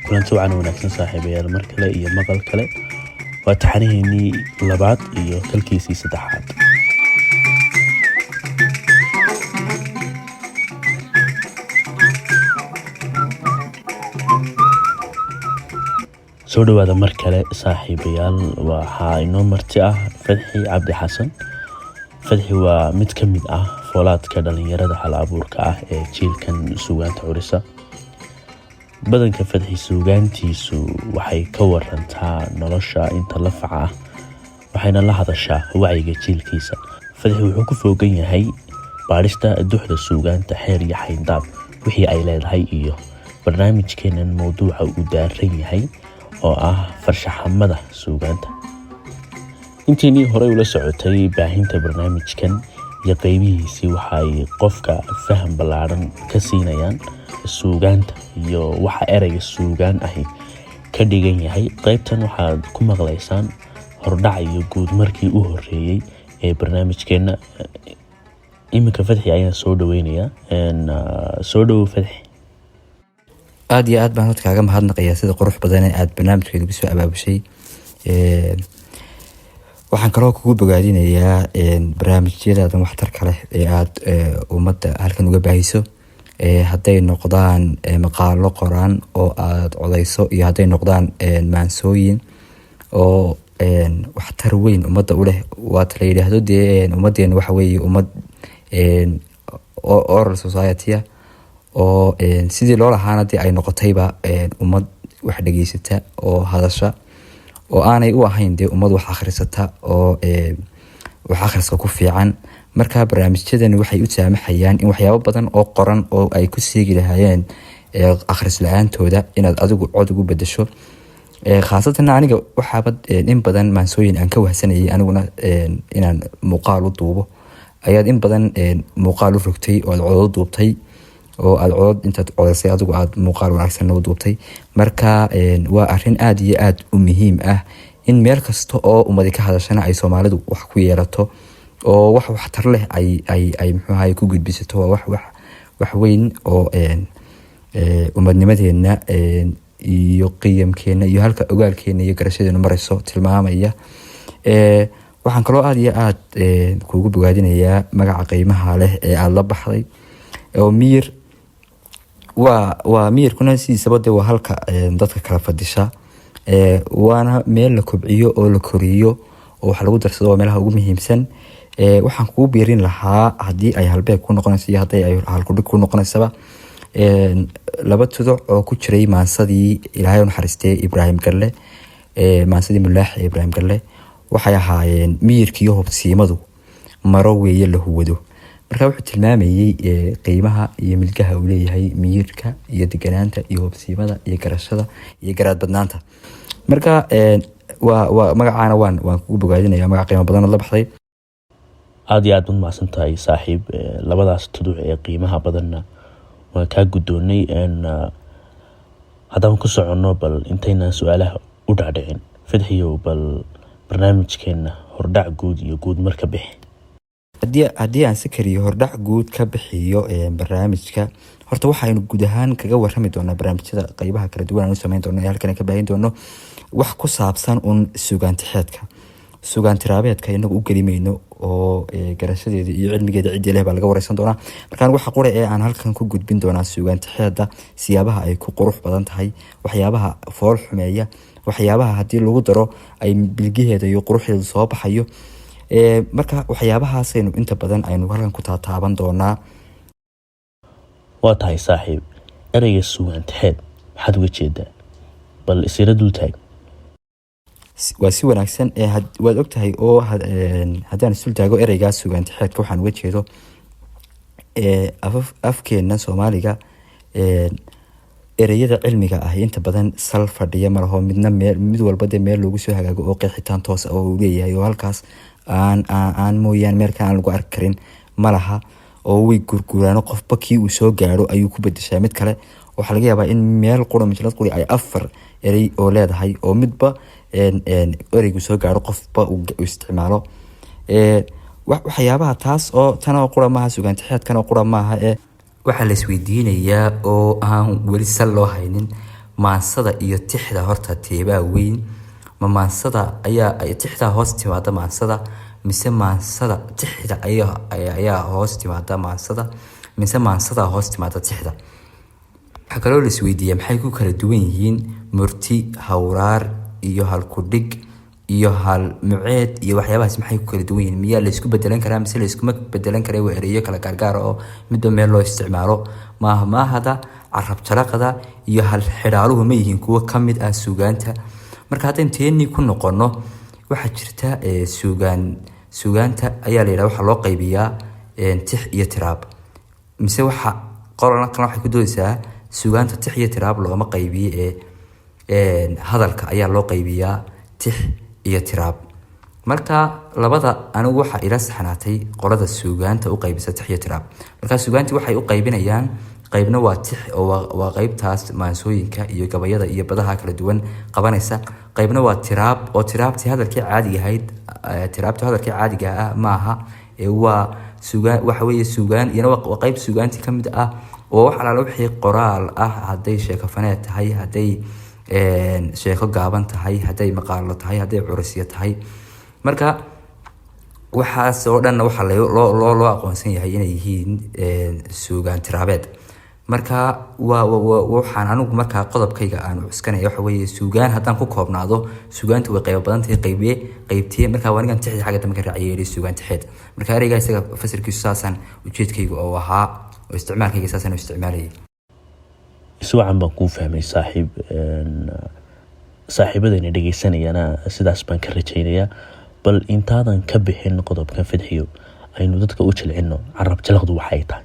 kulanti wacan wanaagsan saaxiibayaal mar kale iyo maqal kale waa taxanihiinii labaad iyo kalkiisii saddexaad. soo dhawaada mar kale saaxiibayaal. waxaa inoo marti ah Fadxi Cabdi Xasan. Fadxi waa mid ka mid ah foolaadka dhalinyarada hal abuurka ah ee jiilkan suugaanta curisa. badanka Fadxi suugaantiisu waxay ka warantaa nolosha inta la faca ah, waxayna la hadashaa wacyiga jiilkiisa. Fadxi wuxuu ku foogan yahay baarista duxda suugaanta xeer iyo xayndaab wixii ay leedahay, iyo barnaamijkeenan mowduuca uu daaran yahay oo ah farshaxamada suugaanta. intiinii horey ula socotay baahinta barnaamijkan iyo qaybihiisii waxay qofka faham ballaaran ka siinayaan suugaanta iyo waxa ereyga suugaan ahi ka dhigan yahay. qaybtan waxaad ku maqlaysaan hordhac iyo guud markii u horeeyey ee barnaamijkeena. iminka Fadxi ayaan soo dhaweynayaa. soo dhawow Fadxi. aad iyo aad baan kaaga mahadnaqayaa sida qurux badan ee aad barnaamijkeeda ugu soo abaabushay. waxaan kaloo kugu bogaadinayaa barnaamijyadaadan waxtarka leh ee aad ummadda halkan uga baahiso, hadday noqdaan maqaalo qoraan oo aad codayso iyo hadday noqdaan maansooyin oo waxtar weyn ummadda u leh. waata la yidhaahdo dee ummaddeena waxa weeye ummad oral society oo sidii loo lahaana dee ay noqotayba ummad wax dhageysata oo hadasha, oo aanay u ahayn dee ummad wax akhrisata oo wax akhriska ku fiican. marka barnaamijyadani waxay u saamaxayaan in waxyaabo badan oo qoran oo ay ku seegi lahaayeen akhris la-aantooda inaad adigu cod ugu bedesho. khaasatan aniga waxaaba in badan maansooyin aan ka wahsanayay aniguna inaan muuqaal u duubo, ayaad in badan muuqaal u rogtay oo aad codod duubtay, oo aad codod intaad codaysay adigu aad muuqaal wanaagsan u duubtay. marka waa arrin aad iyo aad u muhiim ah in meel kasta oo ummadi ka hadashana ay Soomaalidu wax ku yeelato oo wax waxtar leh ay muxuu ku gudbisato. waa wax weyn oo ummadnimadeena iyo qiyamkeena iyo halka ogaalkeena iyo garashadeena marayso tilmaamaya. waxaan kaloo aad iyo aad kuugu bogaadinayaa magaca qiimaha leh ee aad la baxday oo miyir. waa miyirkuna sidiisaba dee waa halka dadka kala fadhisha, waana meel la kobciyo oo la koriyo oo wax lagu darsado, waa meelaha ugu muhiimsan. waxaan kugu biirin lahaa haddii ay halbeeg ku noqonayso iyo haddii ay halkudhig ku noqonaysaba laba tuduc oo ku jiray maansadii Ilaahay u naxariistay Ibraahim Galle, maansadii mulaax ee Ibraahim Galle, waxay ahaayeen miyirkiiyo hubsiimadu maro weeye la huwado. marka wuxuu tilmaamayay qiimaha iyo milgaha uu leeyahay miyirka iyo deganaanta iyo hubsiimada iyo garashada iyo garaad badnaanta. marka waa magacaana waan kugu bogaadinayaa, magac qiimo badan la baxday. aad iyo aad baad mahadsan tahay saaxiib. labadaas tuduc ee qiimaha badanna waan kaa guddoonnay. haddaan ku soconno bal intaynaan su-aalaha u dhacdhicin, Fadxiyow bal barnaamijkeenna hordhac guud iyo guud marka bixi. haddii aan si kariyo hordhac guud ka bixiyo barnaamijka, horta waxaynu guud ahaan kaga warrami doonaa barnaamijyada qaybaha kala duwan aan u samayn doono ee halkan ka baahin doono wax ku saabsan suugaantixeedka, suugaantiraabeedka inagu u gelimayno oo garashadeeda iyo cilmigeeda ciddii leh baa laga wareysan doonaa. markaan waxa qura ee aan halkan ku gudbin doonaa suugaantixeedda, siyaabaha ay ku qurux badan tahay, waxyaabaha fool xumeeya, waxyaabaha haddii lagu daro ay bilgiheeda iyo quruxdeedu soo baxayo. marka waxyaabahaasaynu inta badan aynu halkan ku taataaban doonaa. waa tahay saaxiib, ereyga suugaantixeed maxaad uga jeedaa? bal isira dul taag. waa si wanaagsan waad ogtahay oo haddaan isul taago ereygaa suugaantixeedka waxaan uga jeedo afkeena Soomaaliga ereyada cilmiga ah inta badan sal fadhiya malaho mid walba dee meel loogu soo hagaago oo qeexitaan toos oo uu leeyahay, oo halkaas aan mooyaan meelkan aan lagu arki karin malaha, oo way gurguraano qofba kii uu soo gaaro ayuu ku bedeshaa mid kale. waxaa laga yaabaa in meel qura majalad quri ay 4 erey oo leedahay oo midba ereygu soo gaaro qofba uu isticmaalo. waxyaabaha taas oo tanoo qura maaha sugaantixeedkanoo qura maaha ee waxaa la isweydiinayaa oo aan weli sal loo haynin maansada iyo tixda horta teebaa weyn ma maansada ayaa tixda hoos timaada maansada mise maansada tixda ayaa hoos timaada maansada mise maansada hoos timaada tixda. waxaa kaloo la isweydiiyaa maxay ku kala duwan yihiin murti, hawraar iyo halkudhig iyo hal muceed iyo waxyaabahaas maxay ku kala duwan yihiin. miyaa la isku bedelan karaa mise la iskuma bedelan karaa waa ereyo kala gaargaar oo midba meel loo isticmaalo. maahmaahada, carab jalaqada iyo hal xidhaaluhu ma yihiin kuwo ka mid ah suugaanta. marka haddaynu teennii ku noqono waxaa jirta suugaanta ayaa la yidhaha waxaa loo qaybiyaa tix iyo tiraab, mise waxa qoran kale waxay ku doodaysaa suugaanta tix iyo tiraab looma qaybiye hadalka ayaa loo qaybiyaa tix iyo tiraab. marka labada anigu waxaa ila saxnaatay qolada suugaanta u qaybisa tix iyo tiraab. marka suugaantii waxay u qaybinayaan qaybna waa tix oo waa qaybtaas maansooyinka iyo gabayada iyo badaha kala duwan qabanaysa, qaybna waa tiraab oo tiraabtii hadalkii caadiga ahayd tiraabtii hadalkii caadiga ah maaha waa suugaan waxa weeye suugaan iyana waa qayb suugaantii ka mid ah oo wax alaala wixii qoraal ah hadday sheeko faneed tahay, hadday sheeko gaaban tahay, hadday maqaalo tahay, hadday curasyo tahay. marka waxaas oo dhan waxaa loo aqoonsan yahay inay yihiin suugaan tiraabeed. marka waxaan anigu markaa qodobkayga aan cuskanaya waxa weeye suugaan haddaan ku koobnaado suugaanta way qaybo badan tahay qaybtiye markaa waa anigan tixda xagga dambe ka raaciyay suugaan tixeed. marka ereygaa isaga fasirkiisu saasaan ujeedkayga oo ahaa oo isticmaalkayga saasaan u isticmaalayay. iswacan baan kuu fahmay saaxiib. saaxiibadayna dhegeysanayana sidaas baan ka rajaynayaa. bal intaadan ka bixin qodobkan fadxiyo aynu dadka u jilcino carab jalaqdu waxay tahay.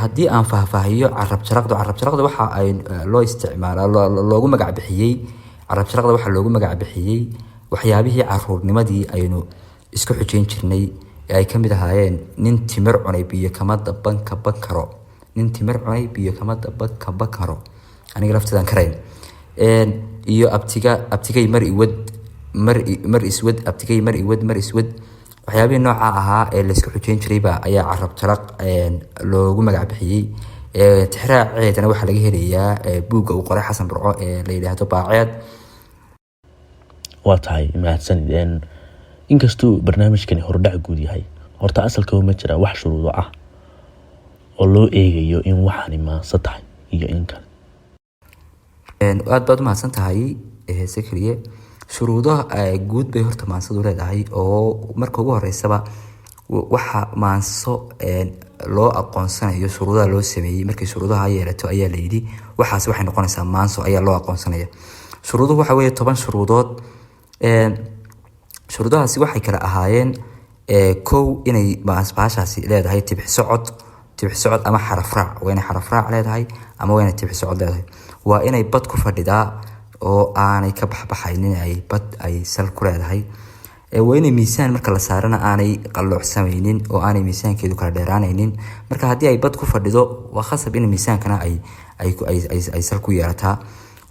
haddii aan faahfaahiyo carab jalaqda waxa ay loo isticmaalaa loogu magac bixiyey carab jalaqda waxaa loogu magac bixiyey waxyaabihii caruurnimadii aynu isku xujeyn jirnay ee ay ka mid ahaayeen nin timir cunay biyo kama daban kaban karo, nin timir cunay biyo kama daban kaban karo aniga lafteedaan karayn, iyo abtigay mar iswad abtigay mar iswad. waxyaabihii nooca ahaa ee laysku xujeyn jirayba ayaa carab jalaq loogu magac bixiyey. tixraaceedana waxaa laga helayaa buugga uu qoray xasan burco ee la yidhaahdo baaceed. waa tahay mahadsanid. inkastuu barnaamijkani hordhac guud yahay, horta asalkaba ma jira wax shuruudo ah oo loo eegayo in waxaani maanso tahay iyo in kale. aad baad umahadsan tahay sakriye. shuruudaha guud bay horta maansadu leedahay oo marka ugu horeysaba waxa maanso loo aqoonsanayo shuruudaha loo sameeyey. markay shuruudaha yeelato ayaa la yidhi waxaas waxay noqonaysaa maanso ayaa loo aqoonsanaya. shuruuduhu waxa weeye 10 shuruudood. shuruudahaasi waxay kala ahaayeen kow inay baashaasi leedahay tibix socod ama xaraf raac. waa inay xaraf raac leedahay ama waa inay tibix socod leedahay. waa inay bad ku fadhidaa oo aanay ka baxbaxaynin ay bad ay sal ku leedahay. waa inay miisaan marka la saarana aanay qalloocsamaynin oo aanay miisaankeedu kala dheeraanaynin. marka haddii ay bad ku fadhido waa khasab in miisaankana ay sal ku yeelataa.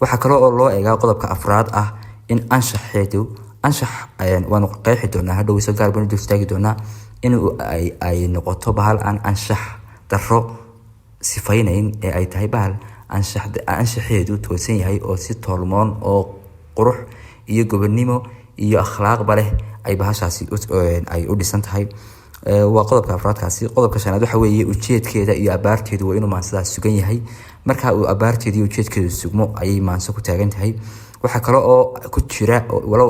waxaa kaloo oo loo eegaa qodobka afraad ah in anshaxeedu waanu qeexi doonaa hadhow isoo gaar banu istaagi doonaa in ay noqoto bahal aan anshax darro sifaynayn ee ay tahay bahal anshaxeedu toosan yahay oo si toolmoon oo qurux iyo gobonimo iyo akhlaaqba leh ay bahashaasi ay u dhisan tahay. waa qodobka afraadkaasi. qodobka shanaad waxa weeye ujeedkeeda iyo abaarteedu waa inuu maansadaas sugan yahay. marka uu abaarteedu iyo ujeedkeedu sugmo ayay maanso ku taagan tahay. waxaa kale oo ku jira walow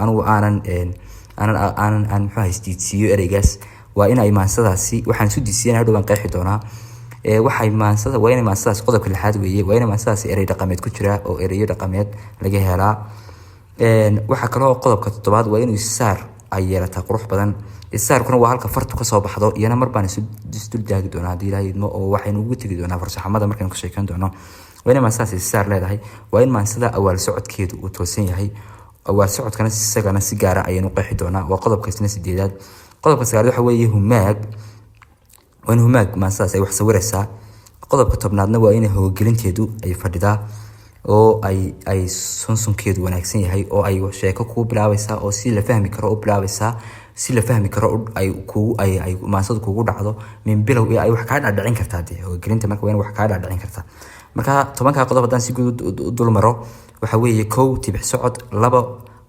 anigu aanan muxuu haystiidsiiyo ereygaas waa in ay maansadaasi waxaan isu diisiyana hadhow baan qeexi doonaa. waa inay maansadaas qodobka lixaad weeye waa inay maansadaas erey dhaqameed ku jira oo ereyo dhaqameed laga helaa. waxaa kaloo qodobka 7aad waa inuu isaar ay yeelataa qurux badan. isaarkuna waa halka fartu kasoo baxdo iyana mar baan isdul daagi doonaa haddii ilaahay idmo oo waxaynu ugu tegi doonaa farshaxamada markaynu ka sheekeyn doono. waa inay maansadaas isaar leedahay. waa in maansada awaal socodkeedu uu toosan yahay. awaal socodkana isagana si gaara ayaynu qeexi doonaa. waa qodobka 8aad. qodobka 9aad waxa weeye humaag. waa in humaag maansadaas ay wax sawiraysaa. qodobka 10aadna waa inay hoogelinteedu ay fadhidaa oo ay sunsunkeedu wanaagsan yahay oo ay sheeko kuu bilaabaysaa oo si la fahmi karo u bilaabaysaa si la fahmi karo ay maansadu kugu dhacdo min bilow ay wax kaa dhacin kartaa dee hawlgelinta marka wax kaa dhacin kartaa marka 10 qodob haddaan si guud dul maro waxa weeye 1 tibix socod 2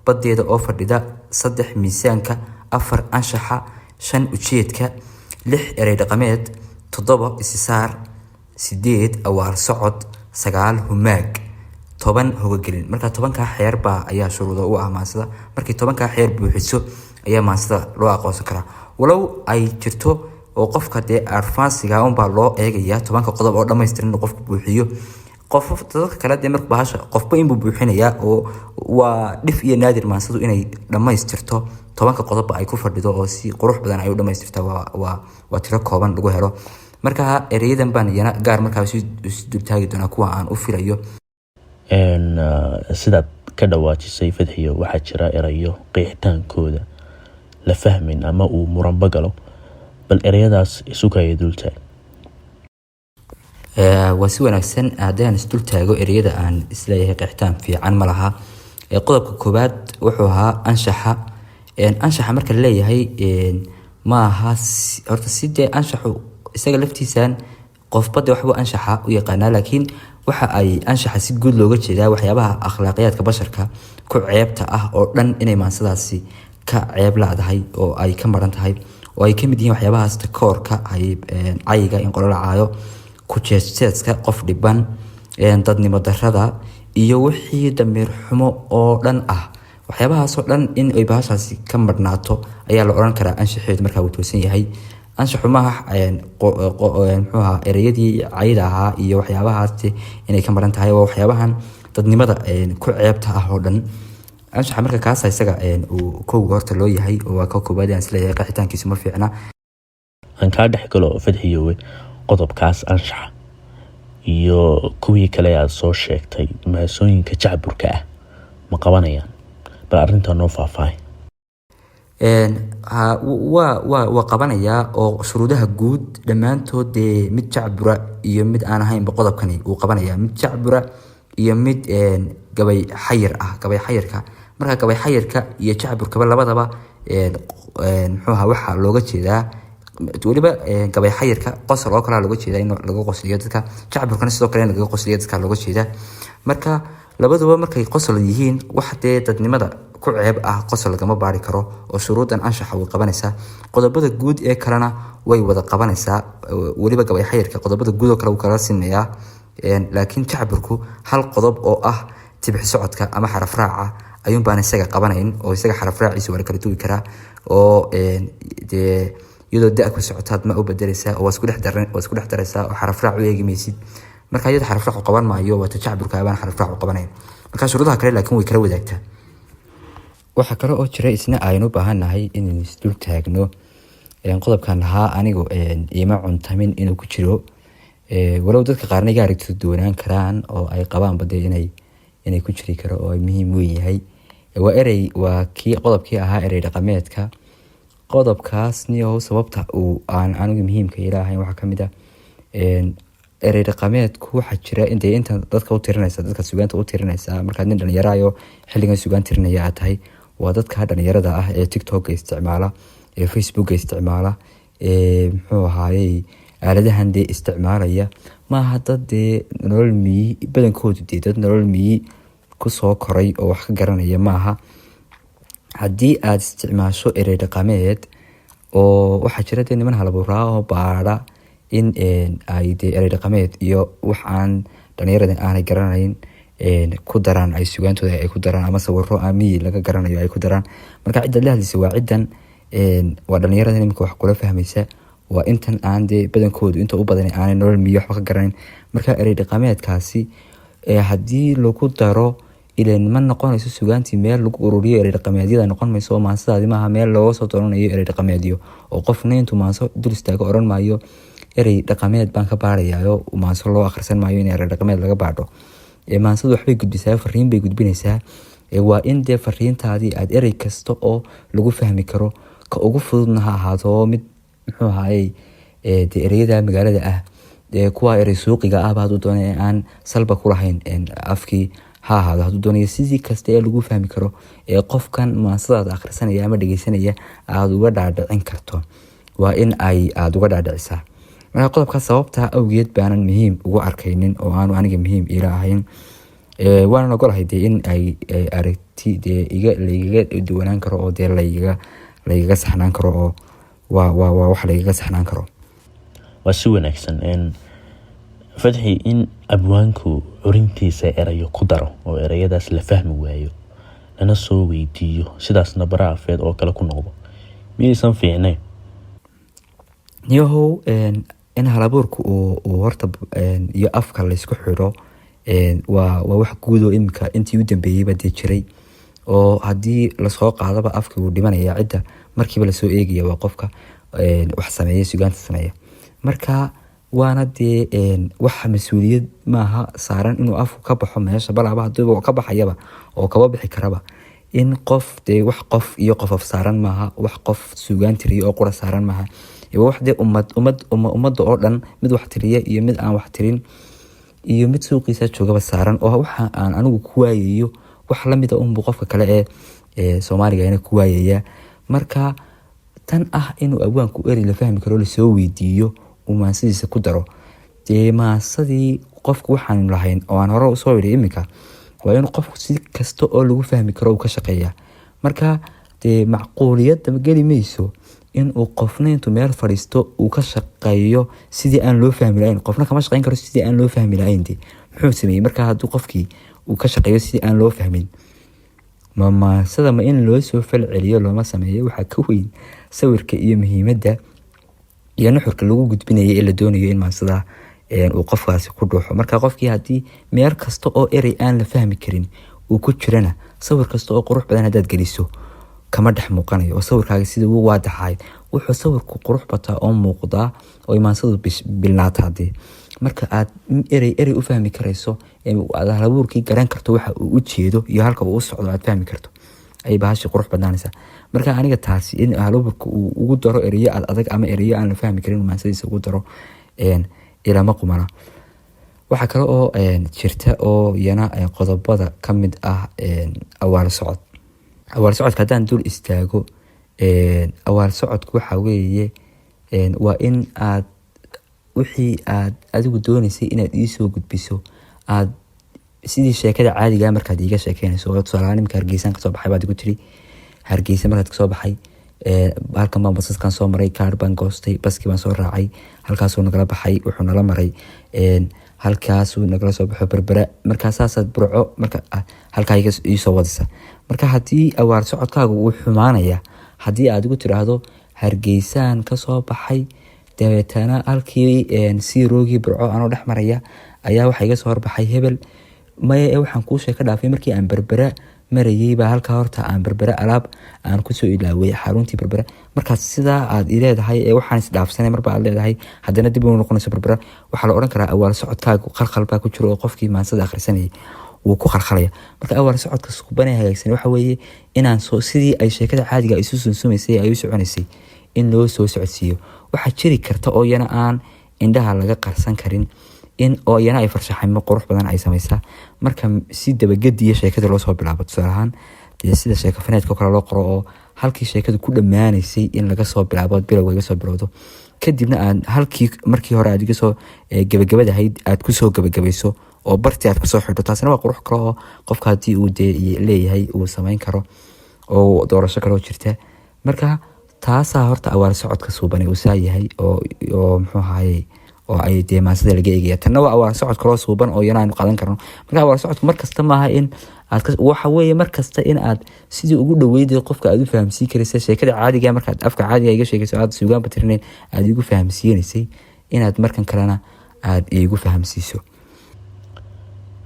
badeeda oo fadhida 3 miisaanka 4 anshaxa 5 ujeedka 6 erey dhaqameed 7 isisaar 8 awaar socod 9 humaag 10 hawlgelin marka 10 xeer baa ayaa shuruudo u ah maansada markii 10 xeer buuxiso ayaa maansada loo aqoonsan karaa walow ay jirto oo qofka dee advancega un baa loo eegaya 10 qodob oo dhameystiran qofku buuxiyo qof dadka kale dee marka bahasha qofba inuu buuxinaya oo waa dhif iyo naadir maansadu inay dhameystirto 10 qodob ay ku fadhido oo si qurux badan ay u dhameystirtaa waa tiro kooban lagu helo marka ereyadan baan yana gaar markaa si dultaagi doona kuwa aan u filayo sidaad ka dhawaajisay Fadxiyo waxaa jira erayo qeexitaankooda la fahmin ama uu muranba galo bal ereyadaas isu kaya dultaag waa si wanaagsan haddaan isdul taago ereyada aan isleeyahay qeexitaan fiican ma laha qodobka koobaad wuxuu ahaa anshaxa marka la leeyahay ma aha horta sidee anshaxu isaga laftiisaan qofbada waxba anshaxa u yaqaanaa laakiin waxa ay anshaxa si guud looga jeedaa waxyaabaha akhlaaqiyadka basharka ku ceebta ah oo dhan inay maansadaasi ka ceeb laadahay oo ay ka maran tahay oo ay kamid yihiin waxyaabahaas takoorka ay cayiga in qolo la caayo ku jeedjeedka qof dhiban dadnimo darrada iyo wixii damiir xumo oo dhan ah waxyaabahaas oo dhan in ay bahashaasi ka marnaato ayaa la oran karaa anshaxeedu markaa uu toosan yahay anshaxu maaha muxuu ahaa ereyadii cayda ahaa iyo waxyaabahaas inay ka maran tahay oo waxyaabahan dadnimada ku ceebta ah oo dhan anshaxa marka kaasa isaga uu kowga horta loo yahay oo waa ka koobaad aan isleeyahay qeexitaankiisu ma fiicna aan kaa dhex galo Fadxiyo qodobkaas anshaxa iyo kuwii kale aad soo sheegtay maasooyinka jacburka ah ma qabanayaan bal arrinta noo faahfaahay waa qabanayaa oo shuruudaha guud dhammaantood mid jacbura iyo mid aan ahaynba qodobkani uu qabanayaa mid jacbura iyo mid gabay xayir ah gabay xayirka marka gabay xayirka iyo jacburkaba labadaba muxuu ahaa waxa looga jeedaa waliba gabay xayirka qosol oo kale looga jeedaa in lagu qosliyo dadka jacburkana sidoo kale in lagu qosliyo dadka looga jeedaa marka labaduba markay qosol yihiin wax dadnimada ku ceeb ah qosol lagama baari karo oo shuruudan anshaxa way qabanaysaa qodobada guud ee kalena way wada qabanaysaa waliba gabay xayirka qodobada guud oo kale uu kala siinayaa laakiin jacburku hal qodob oo ah tibix socodka ama xaraf raaca ayuun baan isaga qabanayn oo isaga xaraf raaciisa waa kala duwi karaa oo iyadoo da ku socotaad ma u bedelaysaa oo isku dhex daraysaa oo xaraf raac u eegimaysid marka iyada xaraf raac qaban maayo waa jacburka abaan xaraf raac qabanayn marka shuruudaha kale laakiin way kala wadaagtaa waxa kale oo jira isna aynu baahanahay inaan isdul taagno qodobkan lahaa anigu ima cuntamin inuu ku jiro walow dadka qaarna iga aragti doonaan karaan oo ay qabaan bade inay ku jiri karo oo ay muhiim weyn yahay waa kii qodobkii ahaa erey dhaqameedka qodobkaasni oo sababta uu aan anigu muhiimka ilaahay waxa kamid ah erey dhaqameedku waxa jira inta dadka u tirinaysa dadka suugaanta u tirinaysa marka nin dhalinyaro xilligan suugaan tirinaya aad tahay waa dadka dhalinyarada ah ee TikTok isticmaala ee Facebook isticmaala muxuu ahaayay aaladahan isticmaalaya maaha dad nolol miyi badankoodu dad nolol miyi ku soo koray oo wax ka garanaya maaha haddii aad isticmaasho erey dhaqameed oo waxa jira niman halabuuraa oo baadha in ay erey dhaqameed iyo wax aan dhalinyarada aanay garanayn ku daraan ay sugaantooda ay ku daraan ama sawiro aamiyi laga garanayo ay ku daraan marka cidda la hadlaysa waa ciddan waa dhalinyarada imika wax kula fahmaysa waa intan aan badankoodu inta u badan aanay nolol miyi waxba ka garanayn marka erey dhaqameedkaasi haddii lagu daro ileen ma noqonayso sugaantii meel lagu ururiyo erey dhaqameedyada noqon mayso oo maansadaadi maaha meel looga soo doonanayo erey dhaqameedyo oo qofna intuu maanso dul istaago oran maayo erey dhaqameed baan ka baarayayo maanso loo akhrisan maayo in erey dhaqameed laga baadho maansadu waxbay gudbisaa fariin bay gudbinaysaa waa in fariintaadii aad erey kasta oo lagu fahmi karo ka ugu fududna ha ahaado mid muxuu ahaayey ereyada magaalada ah kuwa erey suuqiga ah baad u doona aan salba ku lahayn afkii ha ahaado hadduu doonayo sidii kasta ee lagu fahmi karo ee qofkan maansadaada akhrisanaya ama dhegeysanaya aada uga dhaadhicin karto waa in aada uga dhaadhicisaa. marka qodobka sababtaa awgeed baanan muhiim ugu arkaynin oo aanu aniga muhiim ila ahayn. waanan ogolahay dee in ay aragti dee laigaga duwanaan karo oo dee laigaga saxnaan karo oo waa wax laigaga saxnaan karo. waa si wanaagsan Fadxi in abwaanku curintiisa erayo ku daro oo erayadaas la fahmi waayo lana soo weydiiyo sidaasna bara afeed oo kale ku noqdo miyaysan fiicnayn? yahow in halabuurku uu horta iyo afka laysku xidho waa wax guud oo imika intii u dambeeyeyba dee jiray oo haddii lasoo qaadaba afkii uu dhimanaya cidda markiiba lasoo eegaya waa qofka wax sameeya sugaanta sameeya. marka waana dee waxa mas-uuliyad maaha saaran inuu afku ka baxo meesha balaaba haduuba ka baxayaba oo kaba bixi karaba in qof dee wax qof iyo qofof saaran maaha, wax qof sugaan tiriya oo qura saaran maaha, wax dee ummadda oo dhan mid wax tiriya iyo mid aan wax tirin iyo mid suuqiisa joogaba saaran oo waxa aan anigu ku waayayo wax lamida unbu qofka kale ee Soomaaliga ina ku waayaya. marka tan inuu abwaanku eri la fahmi karo lasoo weydiiyo uu maansadiisa ku daro dee maansadii qofku waxaan lahayn oo aan hore usoo yidhi imika waa inuu qofku si kasta oo lagu fahmi karo uu ka shaqeeya. marka dee macquuliyadda geli mayso inuu qofna intuu meel fadhiisto uu ka shaqeeyo sidii aan loo fahmi lahayn. qofna kama shaqeyn karo sidii aan loo fahmi lahayn dee muxuu sameeyey marka hadduu qofkii uu ka shaqeeyo sidii aan loo fahmin maansada ma in loo soo falceliyo looma sameeyo. waxaa ka weyn sawirka iyo muhiimadda iyo nuxurka lagu gudbinayo ee la doonayo in maansada uu qofkaasi ku dhuuxo. marka qofkii haddii meel kasta oo erey aan la fahmi karin uu ku jirana sawir kasta oo qurux badan haddaad geliso kama dhex muuqanayo oo sawirkaaga sida uu waadaxay wuxuu sawirku qurux bataa oo muuqdaa oo maansadu bilnaataa dee marka aad erey u fahmi karayso aad halabuurkii garan karto waxa uu u jeedo iyo halka uu u socdo aad fahmi karto ay bahashi qurux badnaanaysaa. marka aniga taasi in halabuurka uu ugu daro ereyo adag ama ereyo aan la fahmi karin maansadiisa ugu daro ilama qumana. waxaa kale oo jirta oo yana qodobada ka mid awaal socodka haddaan dul istaago awaal socodku waxa weeye waa in aad wixii aad adigu doonaysay inaad iisoo gudbiso aad sidii sheekada caadiga markaad iiga sheekeynayso oo tusaale ahaan Hargeysa kasoo baxay baad igu tiri Hargeysa markaad kasoo baxay halkan baan basaskan soo maray kaar baan goostay baskii baan soo raacay halkaasuu nagala baxay wuxuu nala maray halkaasuu nagala soo baxo Berbera markaasaad burco marka halkaa iisoo wadisa. marka haddii awaal socodkaaga uu xumaanaya haddii aad igu tiraahdo Hargeysaan kasoo baxay dabeetana halkii siiroogii burco anoo dhex maraya ayaa waxa iga soo horbaxay hebel maya waxaan kuu sheeka dhaafay markii aan Berbera marayay baa halkaa horta aan Berbera alaab aan kusoo ilaaway xaruntii Berbera. markaas sidaa aad ileedahay waxaan isdhaafsanay marba aad leedahay haddana dib u noqonayso Berbera waxaa la oran karaa awaal socodkaagu qalqal baa ku jiro oo qofkii maansada akhrisanayay wuu ku qalqalaya. marka awaal socodka suubanay hagaagsan waxa weeye inaan sidii ay sheekada caadiga isu sunsumaysay ay u soconaysay in loo soo socodsiiyo. waxaa jiri karta oo yana aan indhaha laga qarsan karin in oo yana ay farshaxaymo qurux badan ay samaysaa marka si dabagadiya sheekada loo soo bilaabo. tusaale ahaan sida sheeko faneedka kale loo qoro oo halkii sheekadu ku dhammaanaysay in laga soo bilaabo bilowga iga soo bilowdo kadibna aan halkii markii hore aad iga soo gabagabadahayd aad ku soo gabagabayso oo bartii aad ku soo xidho. taasina waa qurux kale oo qofka haddii uu leeyahay uu samayn karo oo doorasho kale oo jirta. marka taasaa horta awaal socodka suubanay uu saa yahay oo muxuu ahaayey oo ay dee maansada laga eegaya. tanna waa awaal socod kaloo suuban oo yana aynu qaadan karno. marka awaal socodku markasta maaha in waxa weeye markasta in aad sidii ugu dhaweyday qofka aad u fahamsiin karaysa sheekada caadiga markaad afka caadiga iga sheegayso aad suugaan batirinayn aad igu fahamsiinaysay inaad markan kalena aad igu fahamsiiso.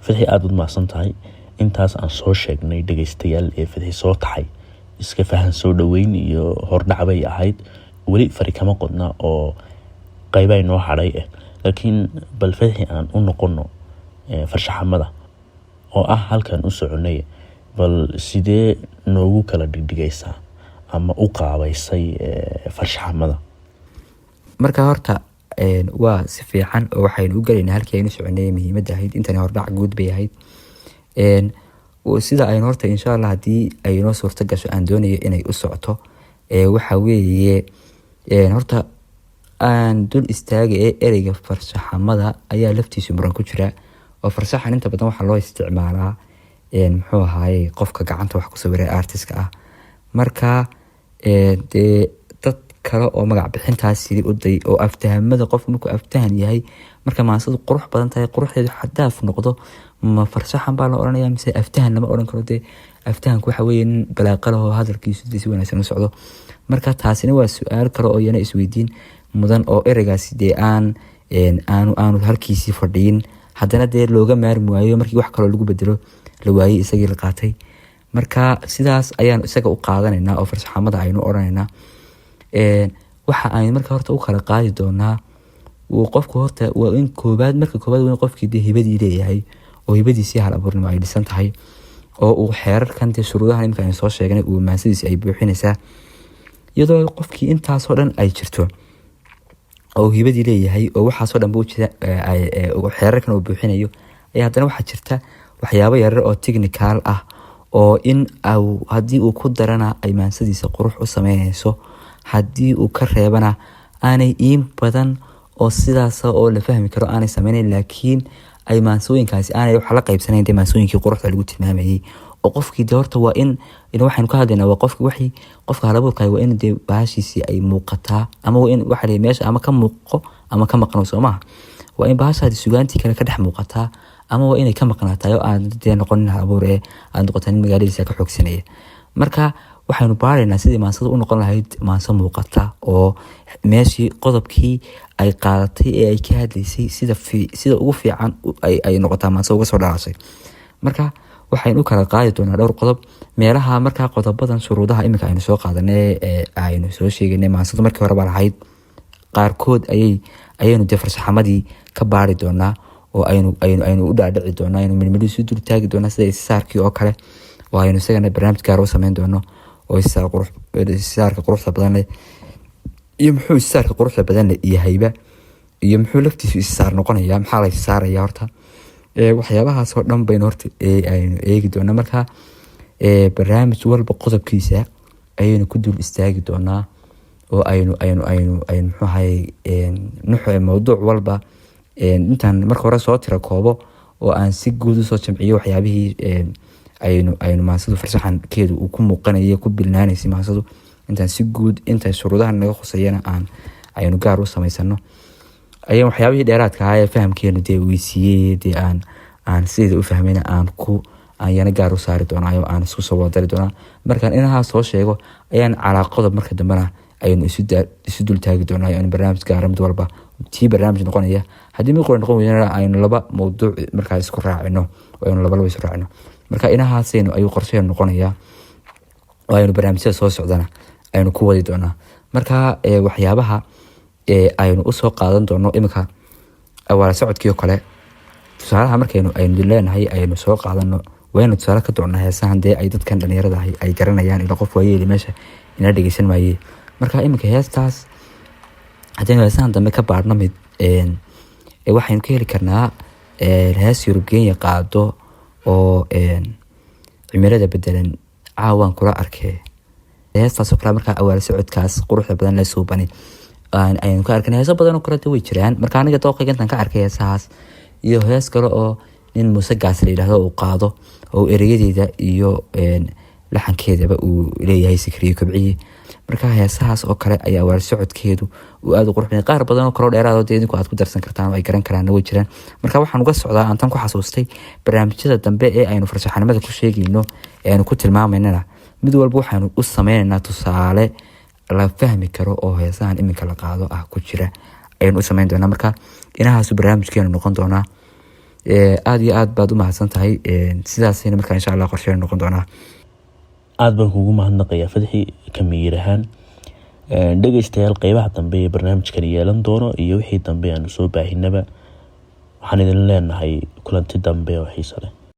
Fadxi aad u mahadsan tahay intaas aan soo sheegnay dhageystayaal ee Fadxi soo taxay iska fahan soo dhaweyn iyo hordhac bay ahayd weli fari kama qodna oo qayba inoo haray laakiin bal Fadxi aan u noqono farshaxamada oo halkan u soconay bal sidee noogu kala dhigaysaa ama u qaabaysay farshaxamada. marka horta waa si fiican oo waxaynu u galaynaa halkii aynu soconay muhiimadda ahayd intani hordhac guud bay ahayd sida aynu horta insha allah haddii ay inoo suurto gasho aan doonayo inay u socoto waxa weeye horta aan dul istaaga ereyga farshaxamada ayaa laftiisu muran ku jira. oo farshaxan inta badan waxaa loo isticmaalaa muxuu ahaayey qofka gacanta wax ku sawiray artistka ah. marka dee dad kale oo magac bixintaas yiri uday oo aftahamada qofku markuu aftahan yahay marka maansadu qurux badan tahay quruxdeedu xadaaf noqdo ma farshaxan baa la oranayaa mise aftahan lama oran karo. dee aftahanku waxa weeye nin balaaqalaho hadalkiisu si wanaagsan u socdo. marka taasina waa su-aal kale oo yana isweydiin mudan oo ereygaasi dee aanu halkiisii fadhiyin haddana dee looga maarmi waayo markii wax kaloo lagu bedelo la waayey isagii la qaatay. marka sidaas ayaanu isaga u qaadanaynaa oo farshaxamada aynu oranaynaa. waxa aynu marka horta u kala qaadi doonaa qofku horta waa in marka koobaad waa in qofkii dee hibadii leeyahay oo hibadiisii hal abuurnimo ay dhisan tahay oo uu xeerarkan dee shuruudahan imika aynu soo sheegnay uu maansadiisi ay buuxinaysaa iyadoo qofkii intaasoo dhan ay jirto oo hibadii leeyahay oo waxaasoo dhan xeerarkan uu buuxinayo ayaa haddana waxaa jirta waxyaabo yarar oo technical ah oo in haddii uu ku darana ay maansadiisa qurux u sameynayso haddii uu ka reebana aanay iin badan oo sidaas oo la fahmi karo aanay sameynayn laakiin ay maansooyinkaasi aanay wax la qaybsanayn dee maansooyinkii quruxda lagu tilmaamayay. oo qofkii dee horta waa in waxaynu ka hadlaynaa waa qofka halabuurka waa in dee bahashiisii ay muuqataa ama waa in waxa meesha ama ka muuqo ama ka maqno soo maaha. waa in bahashaadi sugaantii kale ka dhex muuqataa ama waa inay ka maqnaataay oo aan dee noqonin halabuur aan noqotanin magaaladiisa ka xoogsanaya. marka waxaynu baaraynaa sidii maansada u noqon lahayd maanso muuqata oo meeshii qodobkii ay qaadatay ee ay ka hadlaysay sida ugu fiican ay noqotaa maanso uga soo dhalaashay. marka waxaynu u kala qaadi doonaa dhowr qodob meelaha markaa qodobadan shuruudaha imika aynu soo qaadanay aynu soo sheeganay maansada markii hore baa lahayd qaarkood ayaynu dee farshaxamadii ka baari doonaa oo aynu u dhaadhici doonaa aynu midmidhi isu dul taagi doonaa sida isaarkii oo kale oo aynu isagana barnaamij gaar u sameyn doono oo isaarka quruxda badan leh iyo muxuu isaarka quruxda badan leh yahayba iyo muxuu laftiisu isaar noqonayaa maxaa la isaaraya horta waxyaabahaasoo dhan baynu horta aynu eegi doonaa. marka barnaamij walba qodobkiisa ayaynu ku dul istaagi doonaa oo aynu muxuu ahay mawduuc walba intaan marka hore soo tira koobo oo aan si guud usoo jamciyo waxyaabihii aynu maansadu farshaxankeedu uu ku muuqanaya ku bilnaanaysay maansadu intaan si guud inta shuruudahan naga khusayana aynu gaar u samaysano ayaan waxyaabihii dheeraadka ahaa ee fahamkeenu dee weysiiyey dee aan sideeda u fahmayna aan yana gaar u saari doonaayo aan isku soo wadari doonaa. markaan inahaa soo sheego ayaan calaa qodob marka dambena aynu isu dul taagi doonaayo in barnaamij gaara mid walba tii barnaamij noqonaya haddii mid qura noqon weynana aynu laba mawduuc markaa isku raacino oo aynu laba isu raacino. marka inahaasaynu ayuu qorsheenu noqonayaa oo aynu barnaamijyada soo socdana aynu ku wadi doonaa. marka waxyaabaha aynu usoo qaadan doono imika awaala socodkii oo kale tusaalaha markaynu leenahay aynu soo qaadano waynu tusaale ka doonaa heesahan dee ay dadkan dhalinyarada ay garanayaan ila qof waayeeli meesha ina dhegeysan maayee. marka imika heestaas haddaynu heesahan dambe ka baadhno mid waxaynu ka heli karnaa hees Yurubgeenya qaado oo cimilada bedelan caawaan kula arkay heestaasoo kale. markaa awaala socodkaas quruxda badan la suubani aynu ka arkay heeso badan oo kale way jiraan. marka aniga dooqayga intaan ka arkay heesahaas iyo hees kale oo nin Muuse Gaas la yidhaahdo uu qaado oo erayadeeda iyo laxankeedaba uu leeyahay Sikriye Kobciye. marka heesahaas oo kale ayaa awaala socodkeedu uu aad u qurux badan. qaar badan oo kale dheeraad oo idinku aad ku darsan kartaan oo ay garan karaan way jiraan. marka waxaan uga socdaa aan tan ku xasuustay barnaamijyada dambe ee aynu farshaxanimada ku sheegayno ee aynu ku tilmaamaynana mid walba waxaanu u sameynaynaa tusaale la fahmi karo oo heesahan iminka la qaado ku jira aynu u sameyn doonaa. marka inahaasu barnaamijkeenu noqon doonaa. aad iyo aad baad u mahadsan tahay sidaasayna markaa insha allah qorsheenu noqon doonaa. aad baan kugu mahadnaqayaa Fadxi Kamiir ahaan. dhegeystayaal qeybaha dambe ee barnaamijkan yeelan doono iyo wixii dambe aanu soo baahinaba waxaan idin leenahay kulanti dambe oo xiiso leh.